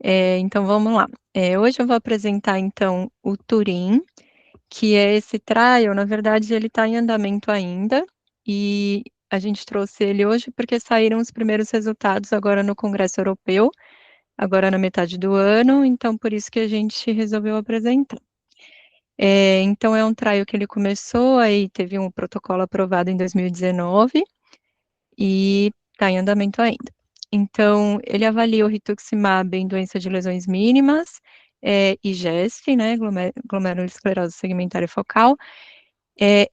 Então vamos lá. Hoje eu vou apresentar então o Turin, que é esse trial, na verdade ele está em andamento ainda, e a gente trouxe ele hoje porque saíram os primeiros resultados agora no Congresso Europeu, agora na metade do ano, então por isso que a gente resolveu apresentar. Então é um trial que ele começou, aí teve um protocolo aprovado em 2019 e está em andamento ainda. Então, ele avalia o rituximab em doença de lesões mínimas, e GESF, né, glomerulosclerose segmentária focal,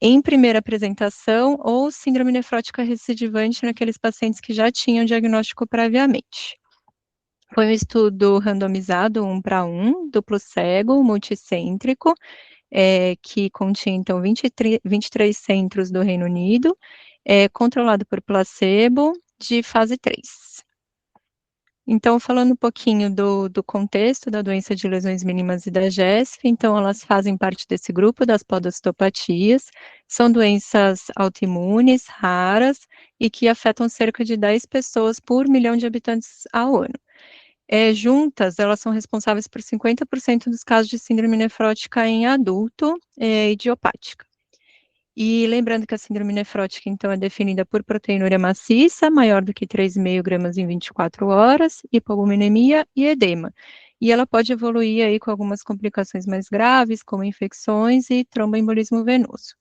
em primeira apresentação ou síndrome nefrótica recidivante naqueles pacientes que já tinham diagnóstico previamente. Foi um estudo randomizado 1 para 1, duplo cego, multicêntrico, que continha, então, 23 centros do Reino Unido, controlado por placebo, de fase 3. Então, falando um pouquinho do contexto da doença de lesões mínimas e da GESF, então elas fazem parte desse grupo das podocitopatias, são doenças autoimunes, raras, e que afetam cerca de 10 pessoas por milhão de habitantes ao ano. Juntas, elas são responsáveis por 50% dos casos de síndrome nefrótica em adulto, idiopática. E lembrando que a síndrome nefrótica, então, é definida por proteinúria maciça, maior do que 3,5 gramas em 24 horas, hipoalbuminemia e edema. E ela pode evoluir aí com algumas complicações mais graves, como infecções e tromboembolismo venoso.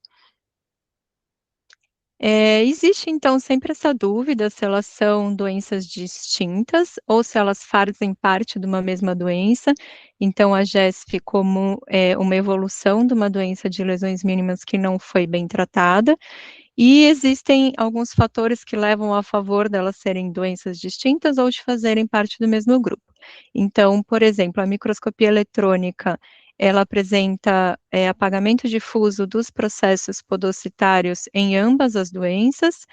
Existe, então, sempre essa dúvida se elas são doenças distintas ou se elas fazem parte de uma mesma doença. Então, a GESF como uma evolução de uma doença de lesões mínimas que não foi bem tratada, e existem alguns fatores que levam a favor delas serem doenças distintas ou de fazerem parte do mesmo grupo. Então, por exemplo, a microscopia eletrônica, ela apresenta apagamento difuso dos processos podocitários em ambas as doenças,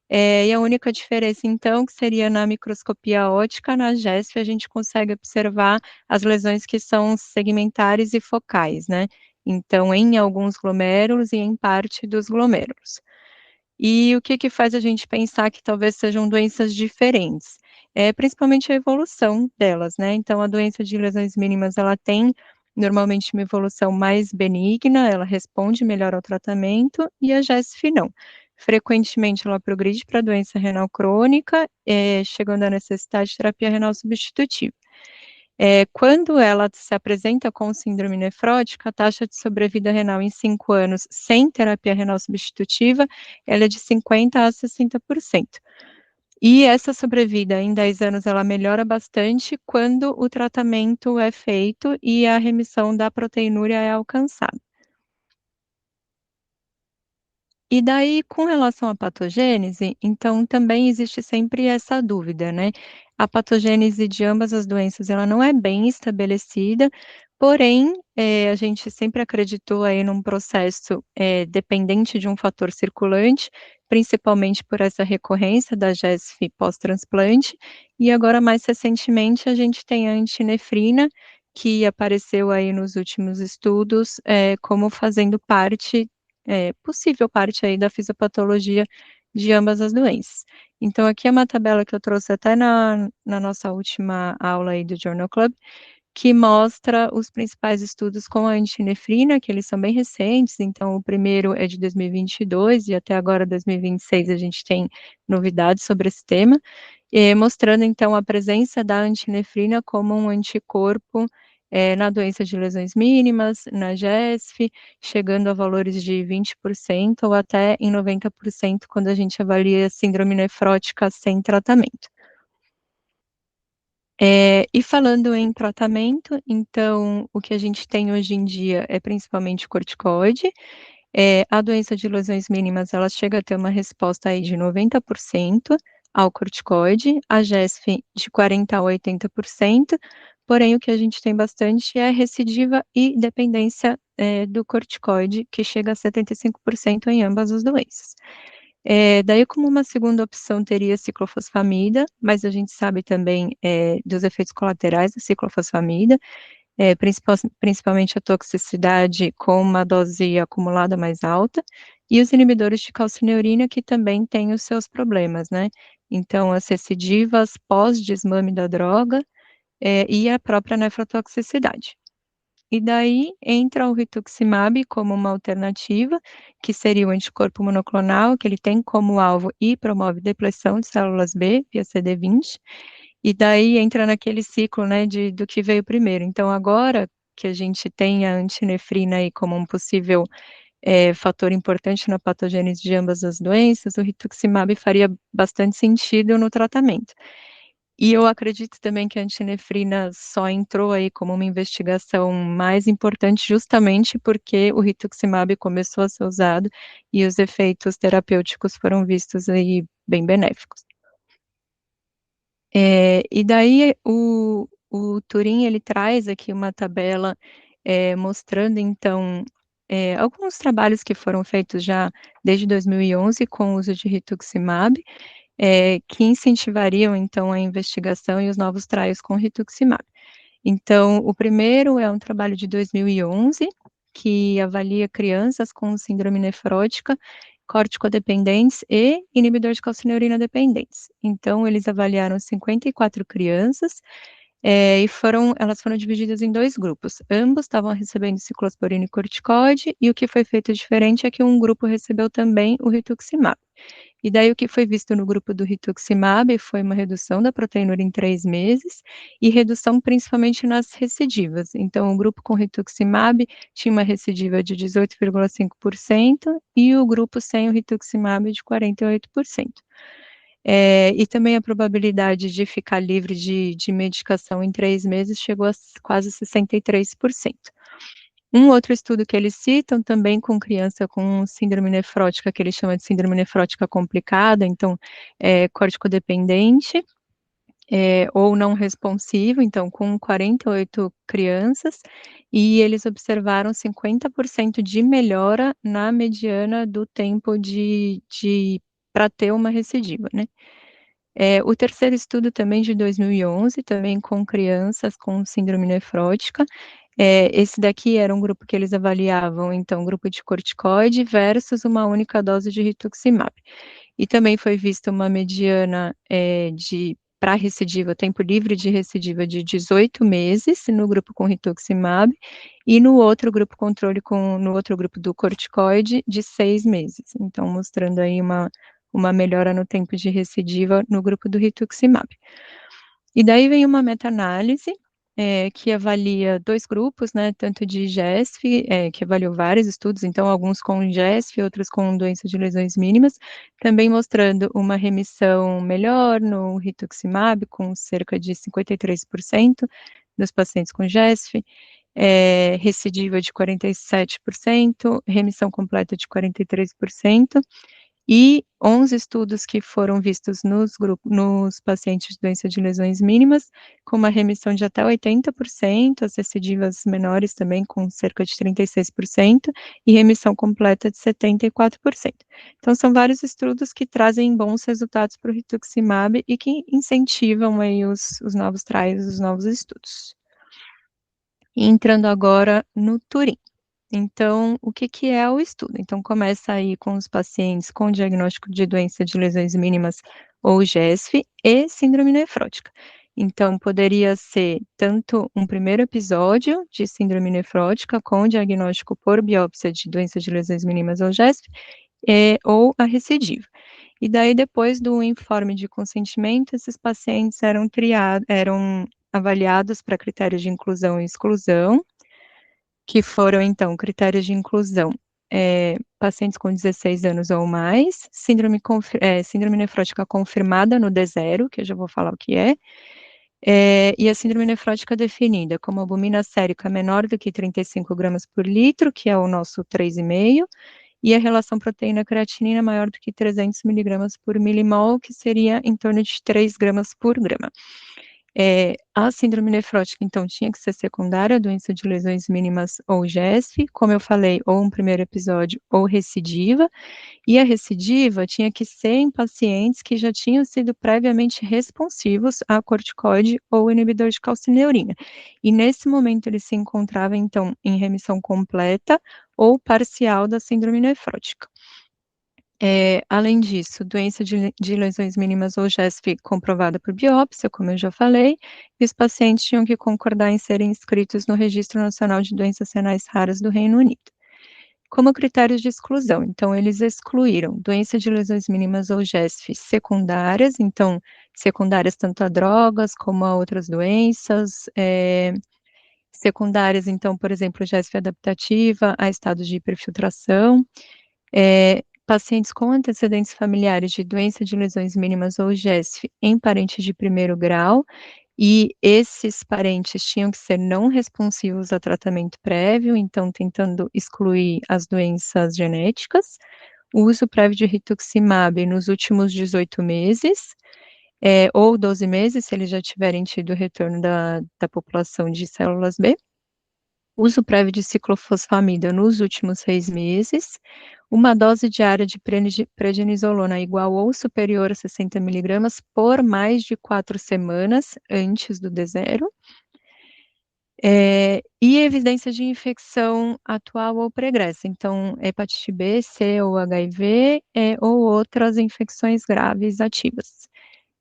e a única diferença, então, que seria na microscopia óptica, na GESF, a gente consegue observar as lesões que são segmentares e focais, né? Então, em alguns glomérulos e em parte dos glomérulos. E o que que faz a gente pensar que talvez sejam doenças diferentes? Principalmente a evolução delas, né, então a doença de lesões mínimas, ela tem normalmente uma evolução mais benigna, ela responde melhor ao tratamento, e a GESF não. Frequentemente ela progride para doença renal crônica, chegando à necessidade de terapia renal substitutiva. Quando ela se apresenta com síndrome nefrótica, a taxa de sobrevida renal em 5 anos sem terapia renal substitutiva, ela é de 50 a 60%. E essa sobrevida em 10 anos, ela melhora bastante quando o tratamento é feito e a remissão da proteinúria é alcançada. E daí, com relação à patogênese, então também existe sempre essa dúvida, né. A patogênese de ambas as doenças, ela não é bem estabelecida, porém, a gente sempre acreditou aí num processo, dependente de um fator circulante, principalmente por essa recorrência da GESF pós-transplante, e agora mais recentemente a gente tem a antinefrina, que apareceu aí nos últimos estudos, como fazendo parte possível parte aí da fisiopatologia de ambas as doenças. Então aqui é uma tabela que eu trouxe até na nossa última aula aí do Journal Club, que mostra os principais estudos com a antinefrina, que eles são bem recentes, então o primeiro é de 2022 e até agora 2026 a gente tem novidades sobre esse tema, mostrando então a presença da antinefrina como um anticorpo, na doença de lesões mínimas, na GESF, chegando a valores de 20% ou até em 90% quando a gente avalia síndrome nefrótica sem tratamento. E falando em tratamento, então, o que a gente tem hoje em dia é principalmente corticoide. A doença de lesões mínimas, ela chega a ter uma resposta aí de 90% ao corticoide, a GESF de 40% a 80%, porém o que a gente tem bastante é recidiva e dependência, do corticoide, que chega a 75% em ambas as doenças. Daí como uma segunda opção teria ciclofosfamida, mas a gente sabe também, dos efeitos colaterais da ciclofosfamida, principalmente a toxicidade com uma dose acumulada mais alta, e os inibidores de calcineurina que também têm os seus problemas, né. Então as recidivas pós-desmame da droga, e a própria nefrotoxicidade. E daí entra o rituximab como uma alternativa, que seria o anticorpo monoclonal, que ele tem como alvo e promove depressão de células B via CD20, e daí entra naquele ciclo, né, do que veio primeiro. Então agora que a gente tem a antinefrina aí como um possível, fator importante na patogênese de ambas as doenças, o rituximab faria bastante sentido no tratamento. E eu acredito também que a antinefrina só entrou aí como uma investigação mais importante justamente porque o rituximab começou a ser usado e os efeitos terapêuticos foram vistos aí bem benéficos. E daí o Turin ele traz aqui uma tabela, mostrando então, alguns trabalhos que foram feitos já desde 2011 com o uso de rituximab, que incentivariam então a investigação e os novos trials com rituximab. Então, o primeiro é um trabalho de 2011, que avalia crianças com síndrome nefrótica, córtico-dependentes e inibidor de calcineurina dependentes. Então, eles avaliaram 54 crianças, elas foram divididas em 2 grupos. Ambos estavam recebendo ciclosporina e corticoide, e o que foi feito diferente é que um grupo recebeu também o rituximab. E daí o que foi visto no grupo do rituximab foi uma redução da proteinúria em 3 meses e redução principalmente nas recidivas. Então o grupo com rituximab tinha uma recidiva de 18,5% e o grupo sem o rituximab de 48%. E também a probabilidade de ficar livre de medicação em 3 meses chegou a quase 63%. Um outro estudo que eles citam também com criança com síndrome nefrótica, que eles chamam de síndrome nefrótica complicada, então, córtico-dependente, ou não responsivo, então com 48 crianças, e eles observaram 50% de melhora na mediana do tempo de para ter uma recidiva, né. O terceiro estudo também de 2011, também com crianças com síndrome nefrótica, esse daqui era um grupo que eles avaliavam, então, um grupo de corticoide versus uma única dose de rituximab. E também foi vista uma mediana, de para recidiva, tempo livre de recidiva de 18 meses no grupo com rituximab, e no outro grupo controle no outro grupo do corticoide de 6 meses. Então mostrando aí uma melhora no tempo de recidiva no grupo do rituximab. E daí vem uma meta-análise, que avalia 2 grupos, né, tanto de GESF, que avaliou vários estudos, então alguns com GESF, outros com doença de lesões mínimas, também mostrando uma remissão melhor no rituximab, com cerca de 53% dos pacientes com GESF, recidiva de 47%, remissão completa de 43%, e 11 estudos que foram vistos nos pacientes de doença de lesões mínimas, com uma remissão de até 80%, as recidivas menores também com cerca de 36%, e remissão completa de 74%. Então são vários estudos que trazem bons resultados para o rituximab e que incentivam aí os novos trials, os novos estudos. E entrando agora no Turin. Então, o que que é o estudo? Então, começa aí com os pacientes com diagnóstico de doença de lesões mínimas ou GESF e síndrome nefrótica. Então, poderia ser tanto um primeiro episódio de síndrome nefrótica com diagnóstico por biópsia de doença de lesões mínimas ou GESF, ou a recidiva. E daí, depois do informe de consentimento, esses pacientes eram avaliados para critérios de inclusão e exclusão, que foram então critérios de inclusão, pacientes com 16 anos ou mais, síndrome nefrótica confirmada no D0, que eu já vou falar o que é, e a síndrome nefrótica definida como albumina sérica menor do que 35 gramas por litro, que é o nosso 3,5, e a relação proteína-creatinina maior do que 300 miligramas por milimol, que seria em torno de 3 gramas por grama. A síndrome nefrótica, então, tinha que ser secundária, doença de lesões mínimas ou GESF, como eu falei, ou um primeiro episódio ou recidiva, e a recidiva tinha que ser em pacientes que já tinham sido previamente responsivos a corticoide ou inibidor de calcineurina. E nesse momento ele se encontrava, então, em remissão completa ou parcial da síndrome nefrótica. Além disso, doença de lesões mínimas ou GESF comprovada por biópsia, como eu já falei, e os pacientes tinham que concordar em serem inscritos no Registro Nacional de Doenças Renais Raras do Reino Unido. Como critérios de exclusão, então eles excluíram doença de lesões mínimas ou GESF secundárias, então secundárias tanto a drogas como a outras doenças, secundárias, então, por exemplo, GESF adaptativa a estados de hiperfiltração, pacientes com antecedentes familiares de doença de lesões mínimas ou GESF em parentes de primeiro grau, e esses parentes tinham que ser não responsivos a tratamento prévio, então tentando excluir as doenças genéticas, o uso prévio de rituximab nos últimos 18 meses, ou 12 meses, se eles já tiverem tido retorno da população de células B, uso prévio de ciclofosfamida nos últimos 6 meses, uma dose diária de prednisolona igual ou superior a 60 miligramas por mais de 4 semanas antes do D0, e evidência de infecção atual ou pregressa, então hepatite B, C ou HIV, ou outras infecções graves ativas.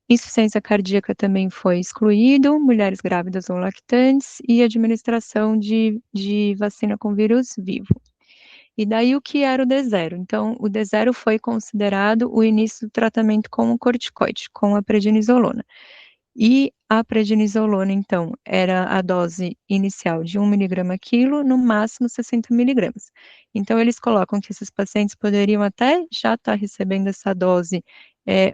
Insuficiência cardíaca também foi excluído, mulheres grávidas ou lactantes e administração de vacina com vírus vivo. E daí o que era o D0? Então, o D0 foi considerado o início do tratamento com o corticoide, com a prednisolona. E a prednisolona, então, era a dose inicial de 1 miligrama quilo, no máximo 60 miligramas. Então, eles colocam que esses pacientes poderiam até já estar recebendo essa dose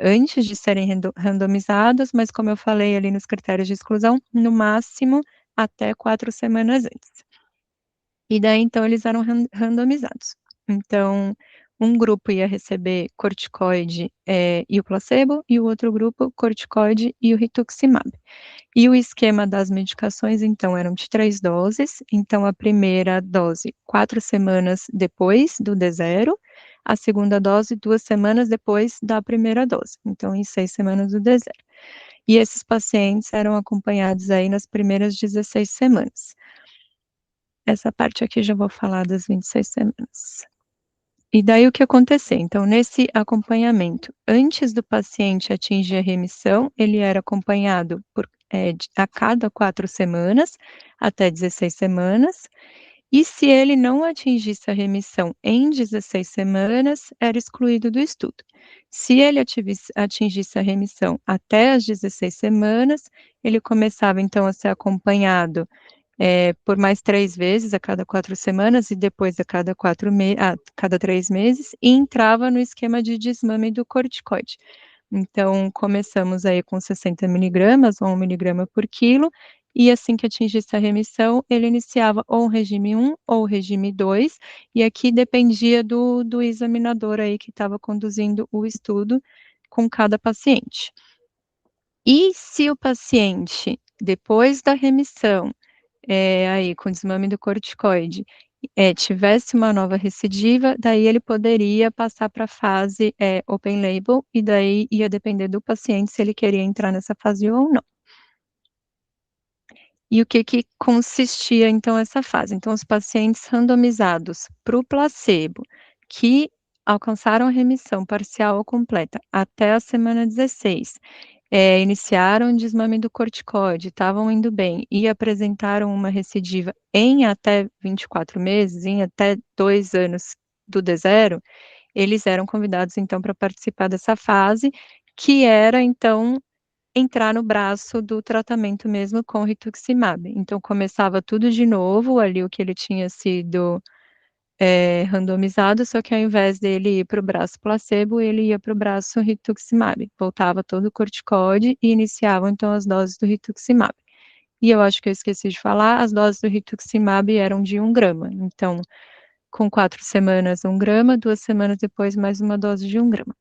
antes de serem randomizados, mas como eu falei ali nos critérios de exclusão, no máximo até 4 semanas antes. E daí, então, eles eram randomizados. Então, um grupo ia receber corticoide e o placebo, e o outro grupo corticoide e o rituximab. E o esquema das medicações, então, eram de 3 doses. Então, a primeira dose, 4 semanas depois do D0, a segunda dose, 2 semanas depois da primeira dose. Então, em 6 semanas do D0. E esses pacientes eram acompanhados aí nas primeiras 16 semanas. Essa parte aqui já vou falar das 26 semanas. E daí o que aconteceu? Então, nesse acompanhamento, antes do paciente atingir a remissão, ele era acompanhado a cada 4 semanas, até 16 semanas, e se ele não atingisse a remissão em 16 semanas, era excluído do estudo. Se ele atingisse a remissão até as 16 semanas, ele começava então a ser acompanhado por mais 3 vezes a cada 4 semanas e depois a cada 3 meses, e entrava no esquema de desmame do corticoide. Então, começamos aí com 60 miligramas, ou 1 miligrama por quilo, e assim que atingisse a remissão, ele iniciava ou o regime 1 ou o regime 2, e aqui dependia do examinador aí que estava conduzindo o estudo com cada paciente. E se o paciente, depois da remissão, aí com desmame do corticoide, tivesse uma nova recidiva, daí ele poderia passar para a fase open label, e daí ia depender do paciente se ele queria entrar nessa fase ou não. E o que consistia então essa fase? Então, os pacientes randomizados para o placebo, que alcançaram a remissão parcial ou completa até a semana 16, iniciaram o desmame do corticoide, estavam indo bem e apresentaram uma recidiva em até 24 meses, em até 2 anos do D0, eles eram convidados então para participar dessa fase, que era então entrar no braço do tratamento mesmo com rituximab. Então começava tudo de novo, ali o que ele tinha sido randomizado, só que ao invés dele ir para o braço placebo, ele ia para o braço rituximab. Voltava todo o corticoide e iniciavam então as doses do rituximab. E eu acho que eu esqueci de falar, as doses do rituximab eram de 1 grama. Então, com 4 semanas, 1 grama, 2 semanas depois, mais uma dose de 1 grama.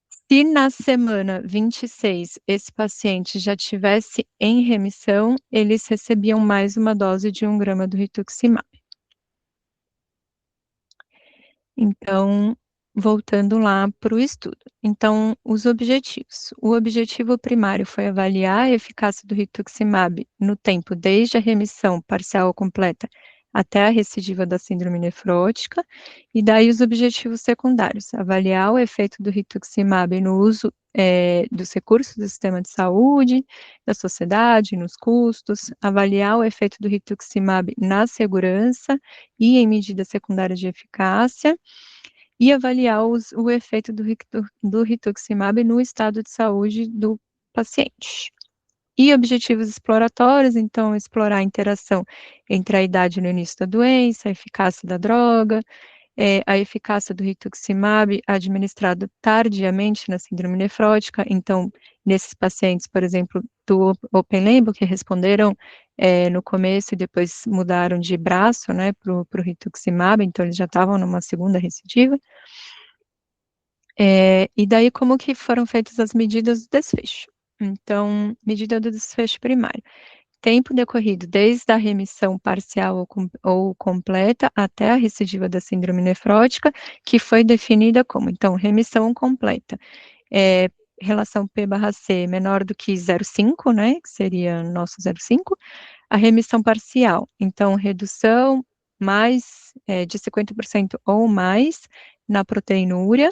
Se na semana 26 esse paciente já tivesse em remissão, eles recebiam mais uma dose de 1 grama do rituximab. Então, voltando lá para o estudo. Então, os objetivos. O objetivo primário foi avaliar a eficácia do rituximab no tempo desde a remissão parcial ou completa até a recidiva da síndrome nefrótica, e daí os objetivos secundários, avaliar o efeito do rituximab no uso dos recursos do sistema de saúde, da sociedade, nos custos, avaliar o efeito do rituximab na segurança e em medidas secundárias de eficácia, e avaliar o efeito do rituximab no estado de saúde do paciente. E objetivos exploratórios, então, explorar a interação entre a idade no início da doença, a eficácia da droga, a eficácia do rituximab administrado tardiamente na síndrome nefrótica. Então, nesses pacientes, por exemplo, do open label, que responderam no começo e depois mudaram de braço, né, para o rituximab, então eles já estavam numa segunda recidiva. E daí, como que foram feitas as medidas do desfecho? Então, medida do desfecho primário. Tempo decorrido desde a remissão parcial ou completa até a recidiva da síndrome nefrótica, que foi definida como, então, remissão completa. Relação P/C menor do que 0,5, né, que seria nosso 0,5. A remissão parcial, então, redução mais de 50% ou mais na proteinúria,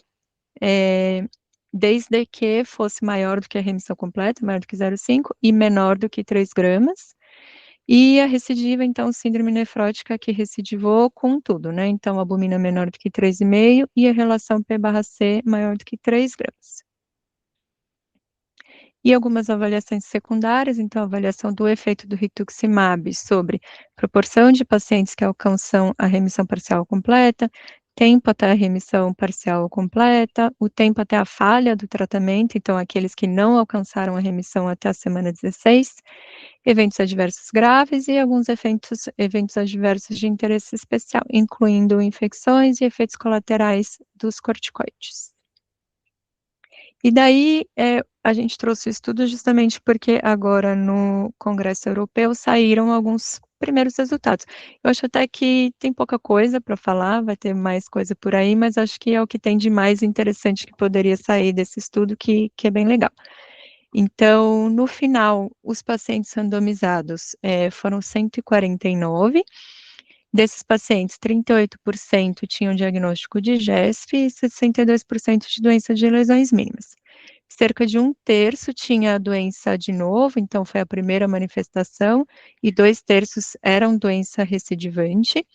desde que fosse maior do que a remissão completa, maior do que 0,5 e menor do que 3 gramas. E a recidiva, então, síndrome nefrótica que recidivou com tudo, né? Então, albumina menor do que 3,5 e a relação P/C maior do que 3 gramas. E algumas avaliações secundárias, então, avaliação do efeito do rituximab sobre proporção de pacientes que alcançam a remissão parcial completa, tempo até a remissão parcial completa, o tempo até a falha do tratamento, então, aqueles que não alcançaram a remissão até a semana 16, eventos adversos graves e alguns eventos adversos de interesse especial, incluindo infecções e efeitos colaterais dos corticoides. E daí, a gente trouxe o estudo justamente porque agora no Congresso Europeu saíram alguns primeiros resultados. Eu acho até que tem pouca coisa para falar, vai ter mais coisa por aí, mas acho que é o que tem de mais interessante que poderia sair desse estudo que é bem legal. Então, no final, os pacientes randomizados, foram 149. Desses pacientes, 38% tinham diagnóstico de GESP e 62% de doença de lesões mínimas. Cerca de 1/3 tinha a doença de novo, então foi a primeira manifestação, e 2/3 eram doença recidivante.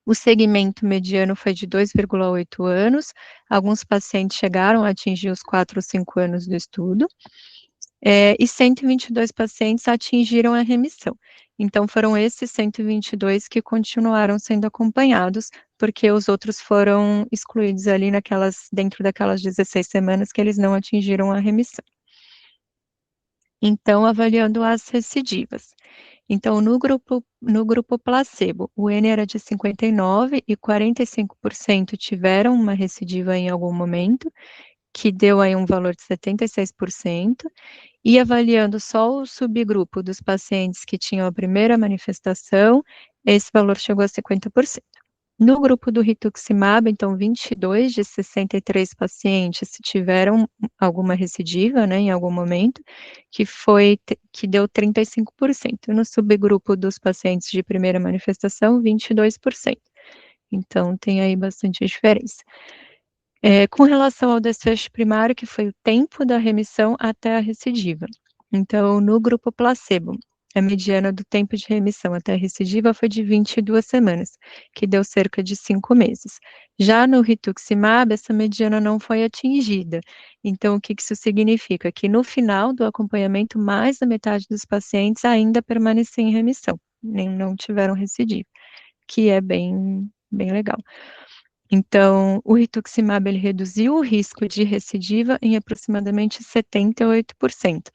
O segmento mediano foi de 2,8 anos, alguns pacientes chegaram a atingir os 4 ou 5 anos do estudo, e 122 pacientes atingiram a remissão. Então, foram esses 122 que continuaram sendo acompanhados, porque os outros foram excluídos ali dentro daquelas 16 semanas que eles não atingiram a remissão. Então, avaliando as recidivas. Então, no grupo placebo, o N era de 59 e 45% tiveram uma recidiva em algum momento, que deu aí um valor de 76%, e avaliando só o subgrupo dos pacientes que tinham a primeira manifestação, esse valor chegou a 50%. No grupo do rituximab, então, 22 de 63 pacientes tiveram alguma recidiva, né, em algum momento, que deu 35%. No subgrupo dos pacientes de primeira manifestação, 22%. Então, tem aí bastante diferença. Com relação ao desfecho primário, que foi o tempo da remissão até a recidiva. Então, no grupo placebo, a mediana do tempo de remissão até a recidiva foi de 22 semanas, que deu cerca de 5 meses. Já no rituximab, essa mediana não foi atingida. Então, o que isso significa? Que no final do acompanhamento, mais da metade dos pacientes ainda permaneciam em remissão, nem não tiveram recidiva, que é bem legal. Então, o rituximab, ele reduziu o risco de recidiva em aproximadamente 78%,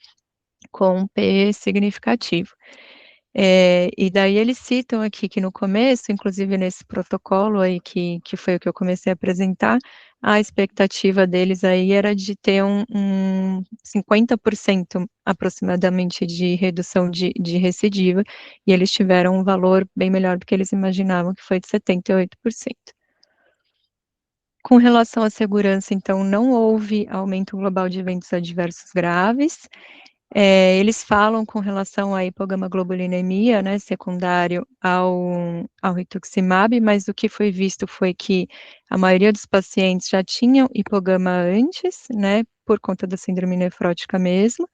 com um P significativo. E daí eles citam aqui que no começo, inclusive nesse protocolo aí que foi o que eu comecei a apresentar, a expectativa deles aí era de ter um 50% aproximadamente de redução de recidiva, e eles tiveram um valor bem melhor do que eles imaginavam, que foi de 78%. Com relação à segurança, então, não houve aumento global de eventos adversos graves, Eles falam com relação à hipogamaglobulinemia, né, secundário ao rituximab, mas o que foi visto foi que a maioria dos pacientes já tinham hipogama antes, né, por conta da síndrome nefrótica mesmo,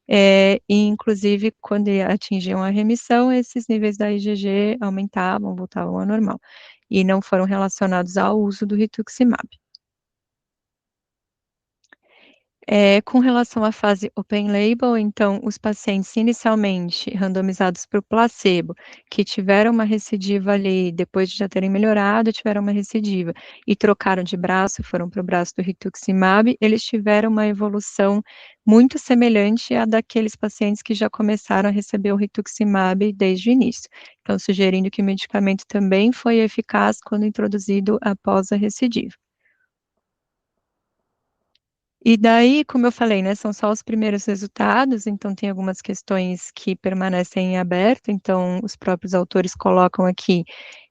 e inclusive quando atingiam a remissão, esses níveis da IgG aumentavam, voltavam ao normal, e não foram relacionados ao uso do rituximab. Com relação à fase open label, então, os pacientes inicialmente randomizados para o placebo, que tiveram uma recidiva ali, depois de já terem melhorado, tiveram uma recidiva, e trocaram de braço, foram para o braço do rituximab, eles tiveram uma evolução muito semelhante à daqueles pacientes que já começaram a receber o rituximab desde o início. Então, sugerindo que o medicamento também foi eficaz quando introduzido após a recidiva. E daí, como eu falei, né, são só os primeiros resultados, então tem algumas questões que permanecem em aberto, então os próprios autores colocam aqui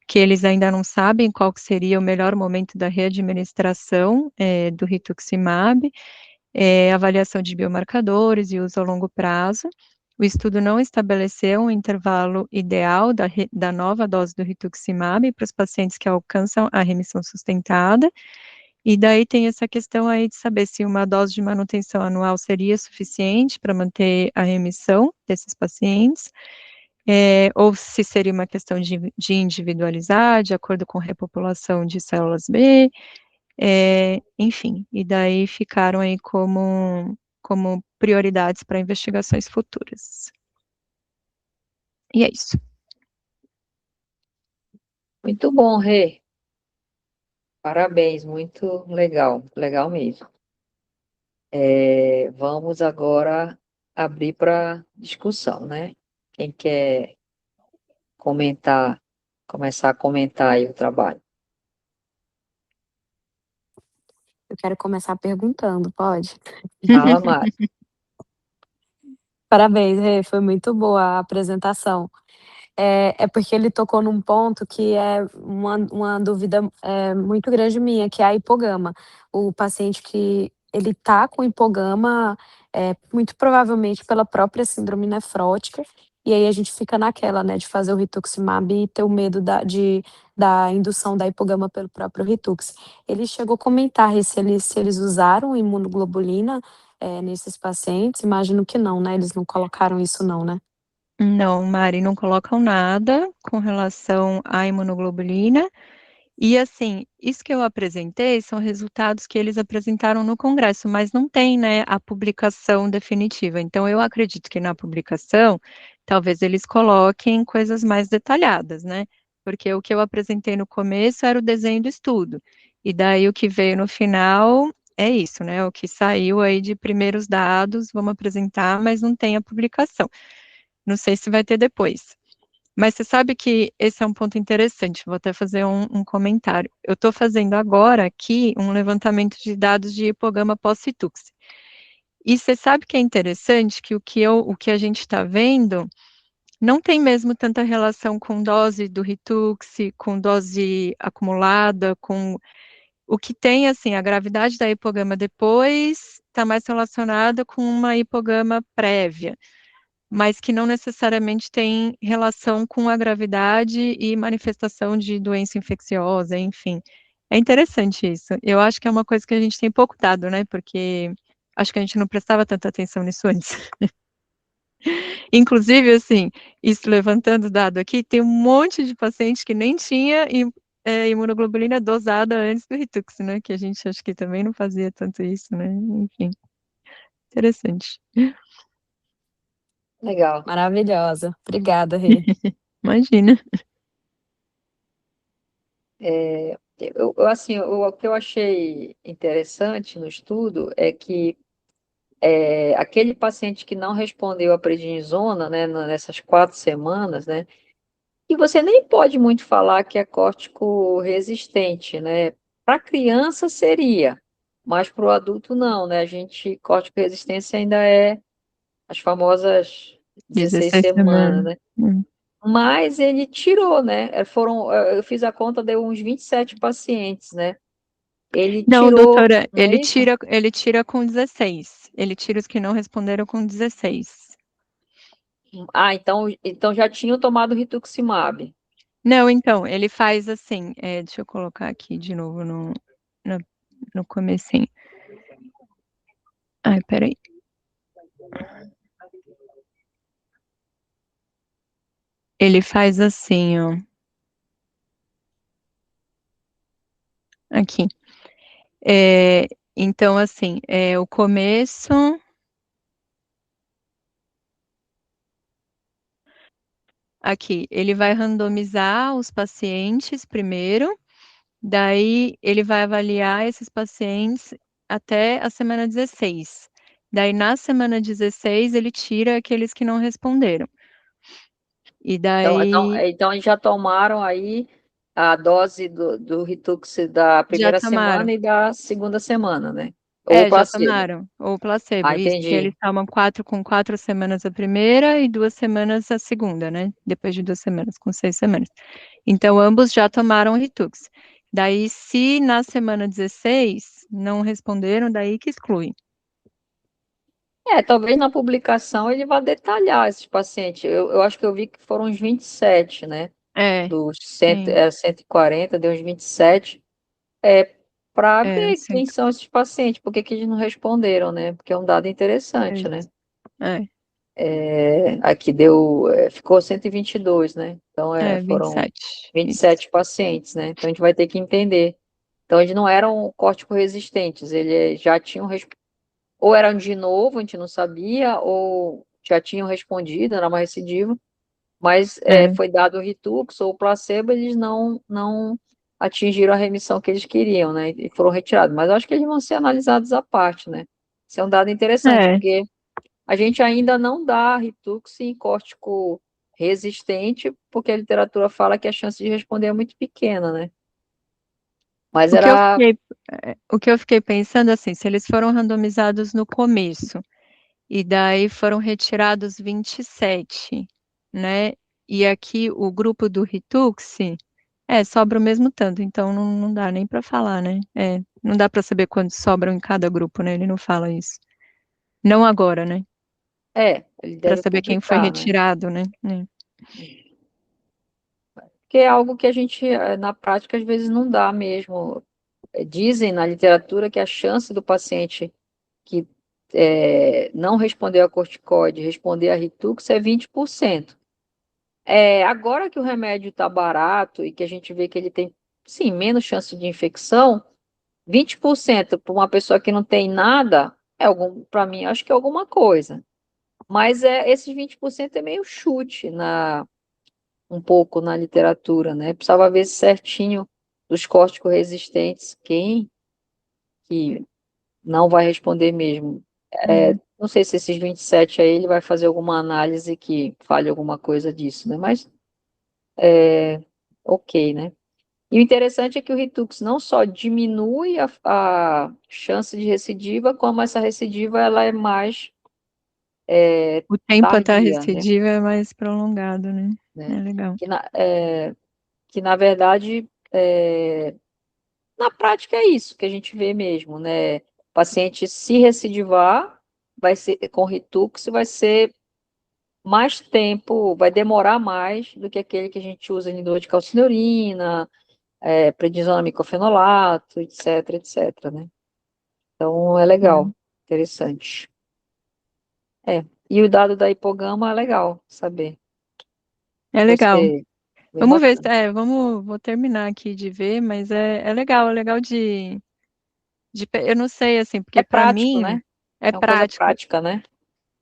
que eles ainda não sabem qual que seria o melhor momento da readministração do rituximab, avaliação de biomarcadores e uso a longo prazo. O estudo não estabeleceu um intervalo ideal da nova dose do rituximab para os pacientes que alcançam a remissão sustentada, e daí tem essa questão aí de saber se uma dose de manutenção anual seria suficiente para manter a remissão desses pacientes, ou se seria uma questão de individualizar, de acordo com repopulação de células B, enfim, e daí ficaram aí como prioridades para investigações futuras. E é isso. Muito bom, Rê. Parabéns, muito legal, legal mesmo. Vamos agora abrir para discussão, né? Quem quer comentar, começar a comentar aí o trabalho? Eu quero começar perguntando, pode? Fala, Mari. Parabéns, Rê, foi muito boa a apresentação. É porque ele tocou num ponto que é uma dúvida, muito grande minha, que é a hipogama. O paciente que ele tá com hipogama, muito provavelmente pela própria síndrome nefrótica, e aí a gente fica naquela, né, de fazer o rituximab e ter o medo da indução da hipogama pelo próprio Ritux. Ele chegou a comentar se eles usaram imunoglobulina, nesses pacientes? Imagino que não, né, eles não colocaram isso não, né? Não, Mari, não colocam nada com relação à imunoglobulina. E assim, isso que eu apresentei são resultados que eles apresentaram no congresso, mas não tem, né, a publicação definitiva. Então, eu acredito que na publicação, talvez eles coloquem coisas mais detalhadas, né? Porque o que eu apresentei no começo era o desenho do estudo. E daí o que veio no final é isso, né? O que saiu aí de primeiros dados, vamos apresentar, mas não tem a publicação. Não sei se vai ter depois. Mas você sabe que esse é um ponto interessante, vou até fazer um comentário. Eu estou fazendo agora aqui um levantamento de dados de hipogama pós-Citux. E você sabe que é interessante que o que a gente está vendo não tem mesmo tanta relação com dose do Ritux, com dose acumulada, com o que tem, assim, a gravidade da hipogama depois está mais relacionada com uma hipogama prévia, mas que não necessariamente tem relação com a gravidade e manifestação de doença infecciosa, enfim. É interessante isso. Eu acho que é uma coisa que a gente tem pouco dado, né? Porque acho que a gente não prestava tanta atenção nisso antes. Inclusive, assim, isso levantando dado aqui, tem um monte de paciente que nem tinha imunoglobulina dosada antes do Ritux, né? Que a gente acho que também não fazia tanto isso, né? Enfim, interessante. Legal. Maravilhosa. Obrigada, Rê. Imagina. Assim, o que eu achei interessante no estudo é que aquele paciente que não respondeu à prednisona, né, nessas 4 semanas, né, e você nem pode muito falar que é córtico resistente, né? Para criança seria, mas para o adulto não, né? A gente, córtico resistência ainda é as famosas 16 16 semanas, semanas. né? Mas ele tirou, né? Eu fiz a conta, deu uns 27 pacientes, né? Ele Não, tirou, doutora, não é isso? ele tira com 16. ele tira os que não responderam com 16. Ah, então já tinham tomado rituximab. Não, então, ele faz assim, deixa eu colocar aqui de novo no, no comecinho. Ai, peraí. Ele faz assim, ó. Aqui. Então, assim, o começo. Aqui, ele vai randomizar os pacientes primeiro, daí ele vai avaliar esses pacientes até a semana 16. Daí, na semana 16, ele tira aqueles que não responderam. E daí, Então eles já tomaram aí a dose do Ritux da já primeira tomaram. semana e da segunda semana, né? Ou Já placebo. tomaram. Ou placebo, Ah, isso. Que eles entendi. tomam 4 semanas a primeira e 2 semanas a segunda, né? Depois de 2 semanas, com 6 semanas. Então, ambos já tomaram Ritux. Daí, se na semana 16 não responderam, daí que exclui. Talvez na publicação ele vá detalhar esses pacientes. Eu acho que eu vi que foram uns 27, né? Dos 100, Sim. 140, deu uns 27. Para ver Sim. quem são esses pacientes, por que que eles não responderam, né? Porque é um dado É interessante, né? isso. É, Aqui deu, ficou 122, né? Então, vinte e foram sete. Isso. 27 pacientes, né? Então, a gente vai ter que entender. Então, eles não eram córtico-resistentes, eles já tinham, ou eram de novo, a gente não sabia, ou já tinham respondido, era uma recidiva, mas É, foi dado o Ritux ou o placebo, eles não atingiram a remissão que eles queriam, né? E foram retirados. Mas eu acho que eles vão ser analisados à parte, né? Isso é um dado interessante, é. porque a gente ainda não dá Ritux em córtico resistente, porque a literatura fala que a chance de responder é muito pequena, né? Mas O que eu era. fiquei, o que eu fiquei pensando, assim, se eles foram randomizados no começo, e daí foram retirados 27, né? E aqui o grupo do Ritux, sobra o mesmo tanto, então não dá nem para falar, né? Não dá para saber quantos sobram em cada grupo, né? Ele não fala isso. Não agora, né? Ele Para deve saber quem foi publicar, né? retirado, né? Que é algo que a gente, na prática, às vezes não dá mesmo. Dizem na literatura que a chance do paciente que não responder a corticoide responder a Ritux é 20%. Agora que o remédio está barato e que a gente vê que ele tem, sim, menos chance de infecção, 20% para uma pessoa que não tem nada, para mim, acho que é alguma coisa. Mas esses 20% é meio chute um pouco na literatura, né? Precisava ver certinho dos córticos resistentes, quem que não vai responder mesmo. Não sei se esses 27 aí ele vai fazer alguma análise que fale alguma coisa disso, né? Mas ok, né? E o interessante é que o Ritux não só diminui a chance de recidiva, como essa recidiva ela é mais O tempo até a tardia, né? recidiva é mais prolongado, né? É Né? legal. Que na verdade, na prática é isso que a gente vê mesmo, né? O paciente se recidivar, vai ser com Ritux, vai ser mais tempo, vai demorar mais do que aquele que a gente usa inibidor de calcineurinina, prednisona micofenolato, etc, etc, né? Então, é legal, interessante. E o dado da hipogama é legal saber. É legal. Gostei, bem Vamos ver, bacana. vou terminar aqui de ver, mas é legal eu não sei, assim, É porque para prático, mim né? é É uma coisa prático. prática, né?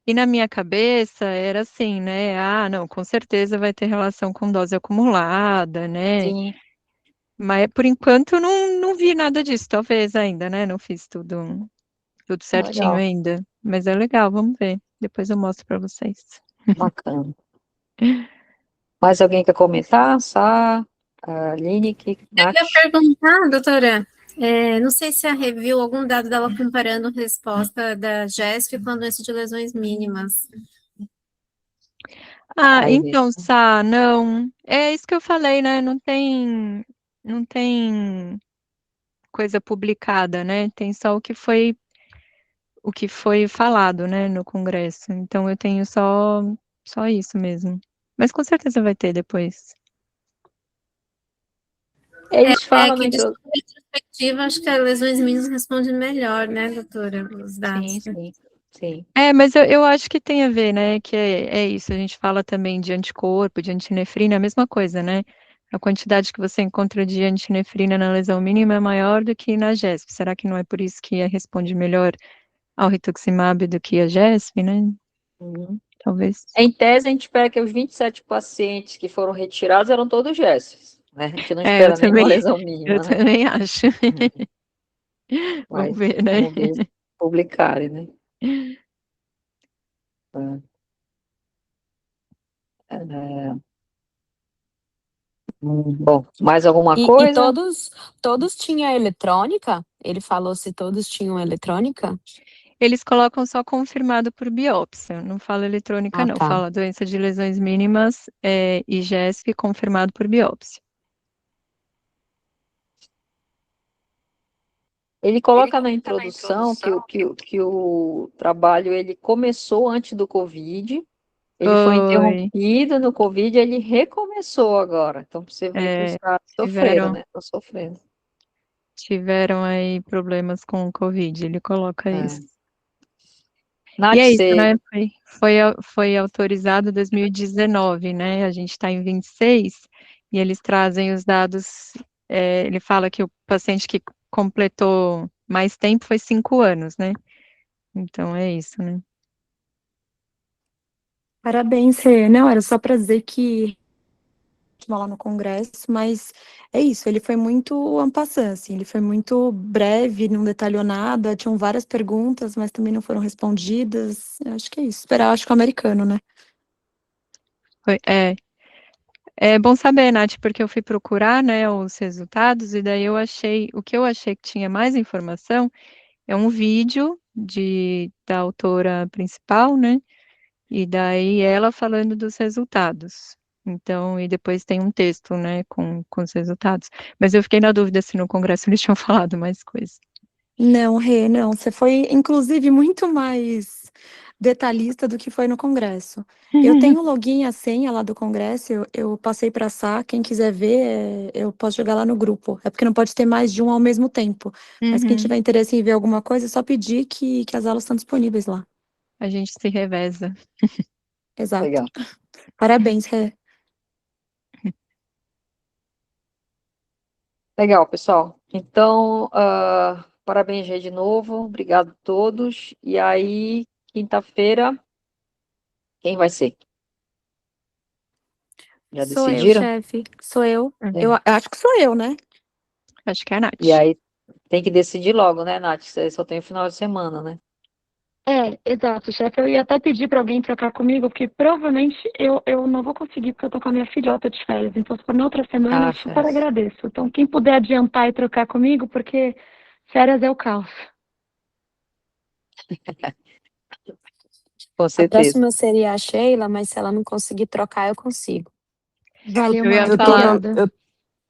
E na minha cabeça era assim, né? Ah, não, com certeza vai ter relação com dose acumulada, né? Sim, Mas por enquanto eu não vi nada disso, talvez ainda, né? Não fiz tudo certinho legal, ainda. Mas é legal, vamos ver. Depois eu mostro para vocês. bacana. Mais alguém quer comentar? Sá, a Lineker, Eu ia Nath? perguntar, doutora, não sei se a review algum dado dela comparando resposta da GESP com a doença de lesões mínimas. Ah, Aí então, mesmo. Sá, não. É isso que eu falei, né? Não tem coisa publicada, né? Tem só o que foi o que foi falado, né, no congresso. Então eu tenho só isso mesmo. Mas com certeza vai ter depois. Eles falam Que na de retrospectiva, acho que as lesões mínimas respondem melhor, né, doutora, os dados. Sim. Mas eu acho que tem a ver, né, que é isso, a gente fala também de anticorpo, de antinefrina, é a mesma coisa, né? A quantidade que você encontra de antinefrina na lesão mínima é maior do que na GESP. Será que não é por isso que responde melhor ao rituximab do que a GESP, né? Talvez. Em tese, a gente espera que os 27 pacientes que foram retirados eram todos GESs, né? A gente não espera nenhuma lesão mínima, Eu né? também acho. Vamos ver, né? Vamos ver publicarem, né? Bom, mais alguma E coisa? todos tinham eletrônica? Ele falou se todos tinham eletrônica? Eles colocam só confirmado por biópsia, não fala eletrônica, não. Tá. Fala doença de lesões mínimas e GESP confirmado por biópsia. Ele coloca na introdução que o trabalho ele começou antes do Covid, ele foi interrompido no Covid, ele recomeçou agora. Então, pra você ver que os caras sofreram, né? Estão sofrendo. Tiveram aí problemas com o Covid, ele coloca isso. Nath, E é isso, né? Foi autorizado em 2019, né? A gente está em 26 e eles trazem os dados. Ele fala que o paciente que completou mais tempo foi 5 anos, né? Então é isso, né? Parabéns, Rê. Não, era só para dizer que lá no congresso, mas é isso, ele foi muito en passant, assim, ele foi muito breve, não detalhou nada, tinham várias perguntas, mas também não foram respondidas. Eu acho que é isso. Esperar, acho que o americano, né? É bom saber, Nath, porque eu fui procurar, né, os resultados e daí o que eu achei que tinha mais informação é um vídeo da autora principal, né, e daí ela falando dos resultados. Então, e depois tem um texto, né, com os resultados. Mas eu fiquei na dúvida se no congresso eles tinham falado mais coisas. Não, Rê, não. Você foi, inclusive, muito mais detalhista do que foi no congresso. Eu tenho o login e a senha lá do congresso, eu passei para a Sá, quem quiser ver, eu posso jogar lá no grupo. É porque não pode ter mais de um ao mesmo tempo. Mas quem tiver interesse em ver alguma coisa, é só pedir que as aulas estão disponíveis lá. A gente se reveza. Exato. Legal. Parabéns, Rê. Legal, pessoal. Então, parabéns, Rê, de novo. Obrigado a todos. E aí, quinta-feira, quem vai ser? Já Sou eu, decidiram? chefe. Sou eu. Eu acho que sou eu, né? Acho que é a Nath. E aí, tem que decidir logo, né, Nath? Você só tem o final de semana, né? Exato, chefe. Eu ia até pedir para alguém trocar comigo, porque provavelmente eu não vou conseguir, porque eu tô com a minha filhota de férias. Então, se for na outra semana, eu super agradeço. Então, quem puder adiantar e trocar comigo, porque férias é o caos. Com A certeza. próxima seria a Sheila, mas se ela não conseguir trocar, eu consigo. Valeu, Eu ia Mari. falar, Obrigada.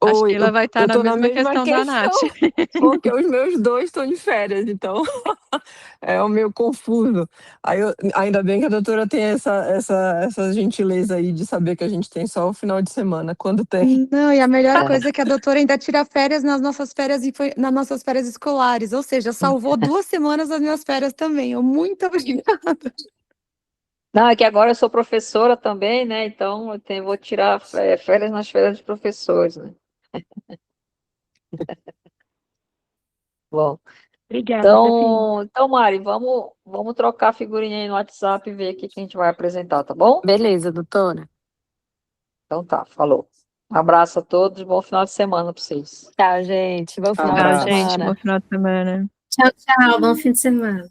a Sheila vai estar na mesma questão da Nath. Porque os meus dois estão de férias, então é o meio confuso. Ainda bem que a doutora tem essa gentileza aí de saber que a gente tem só o final de semana, quando tem. Não, e a melhor coisa é que a doutora ainda tira férias nas nossas férias escolares, ou seja, salvou 2 semanas das minhas férias também. Eu muito obrigada. Não, é que agora eu sou professora também, né? Então, vou tirar férias nas férias de professores, né? Bom, Obrigada, então, Mari, vamos trocar a figurinha aí no WhatsApp e ver o que a gente vai apresentar, tá bom? Beleza, doutora. Então tá, falou. Um abraço a todos, bom final de semana para vocês. Tchau, gente. Bom final de Abraço. Tchau, gente. semana. Bom final de semana. Tchau, tchau. Bom fim de semana.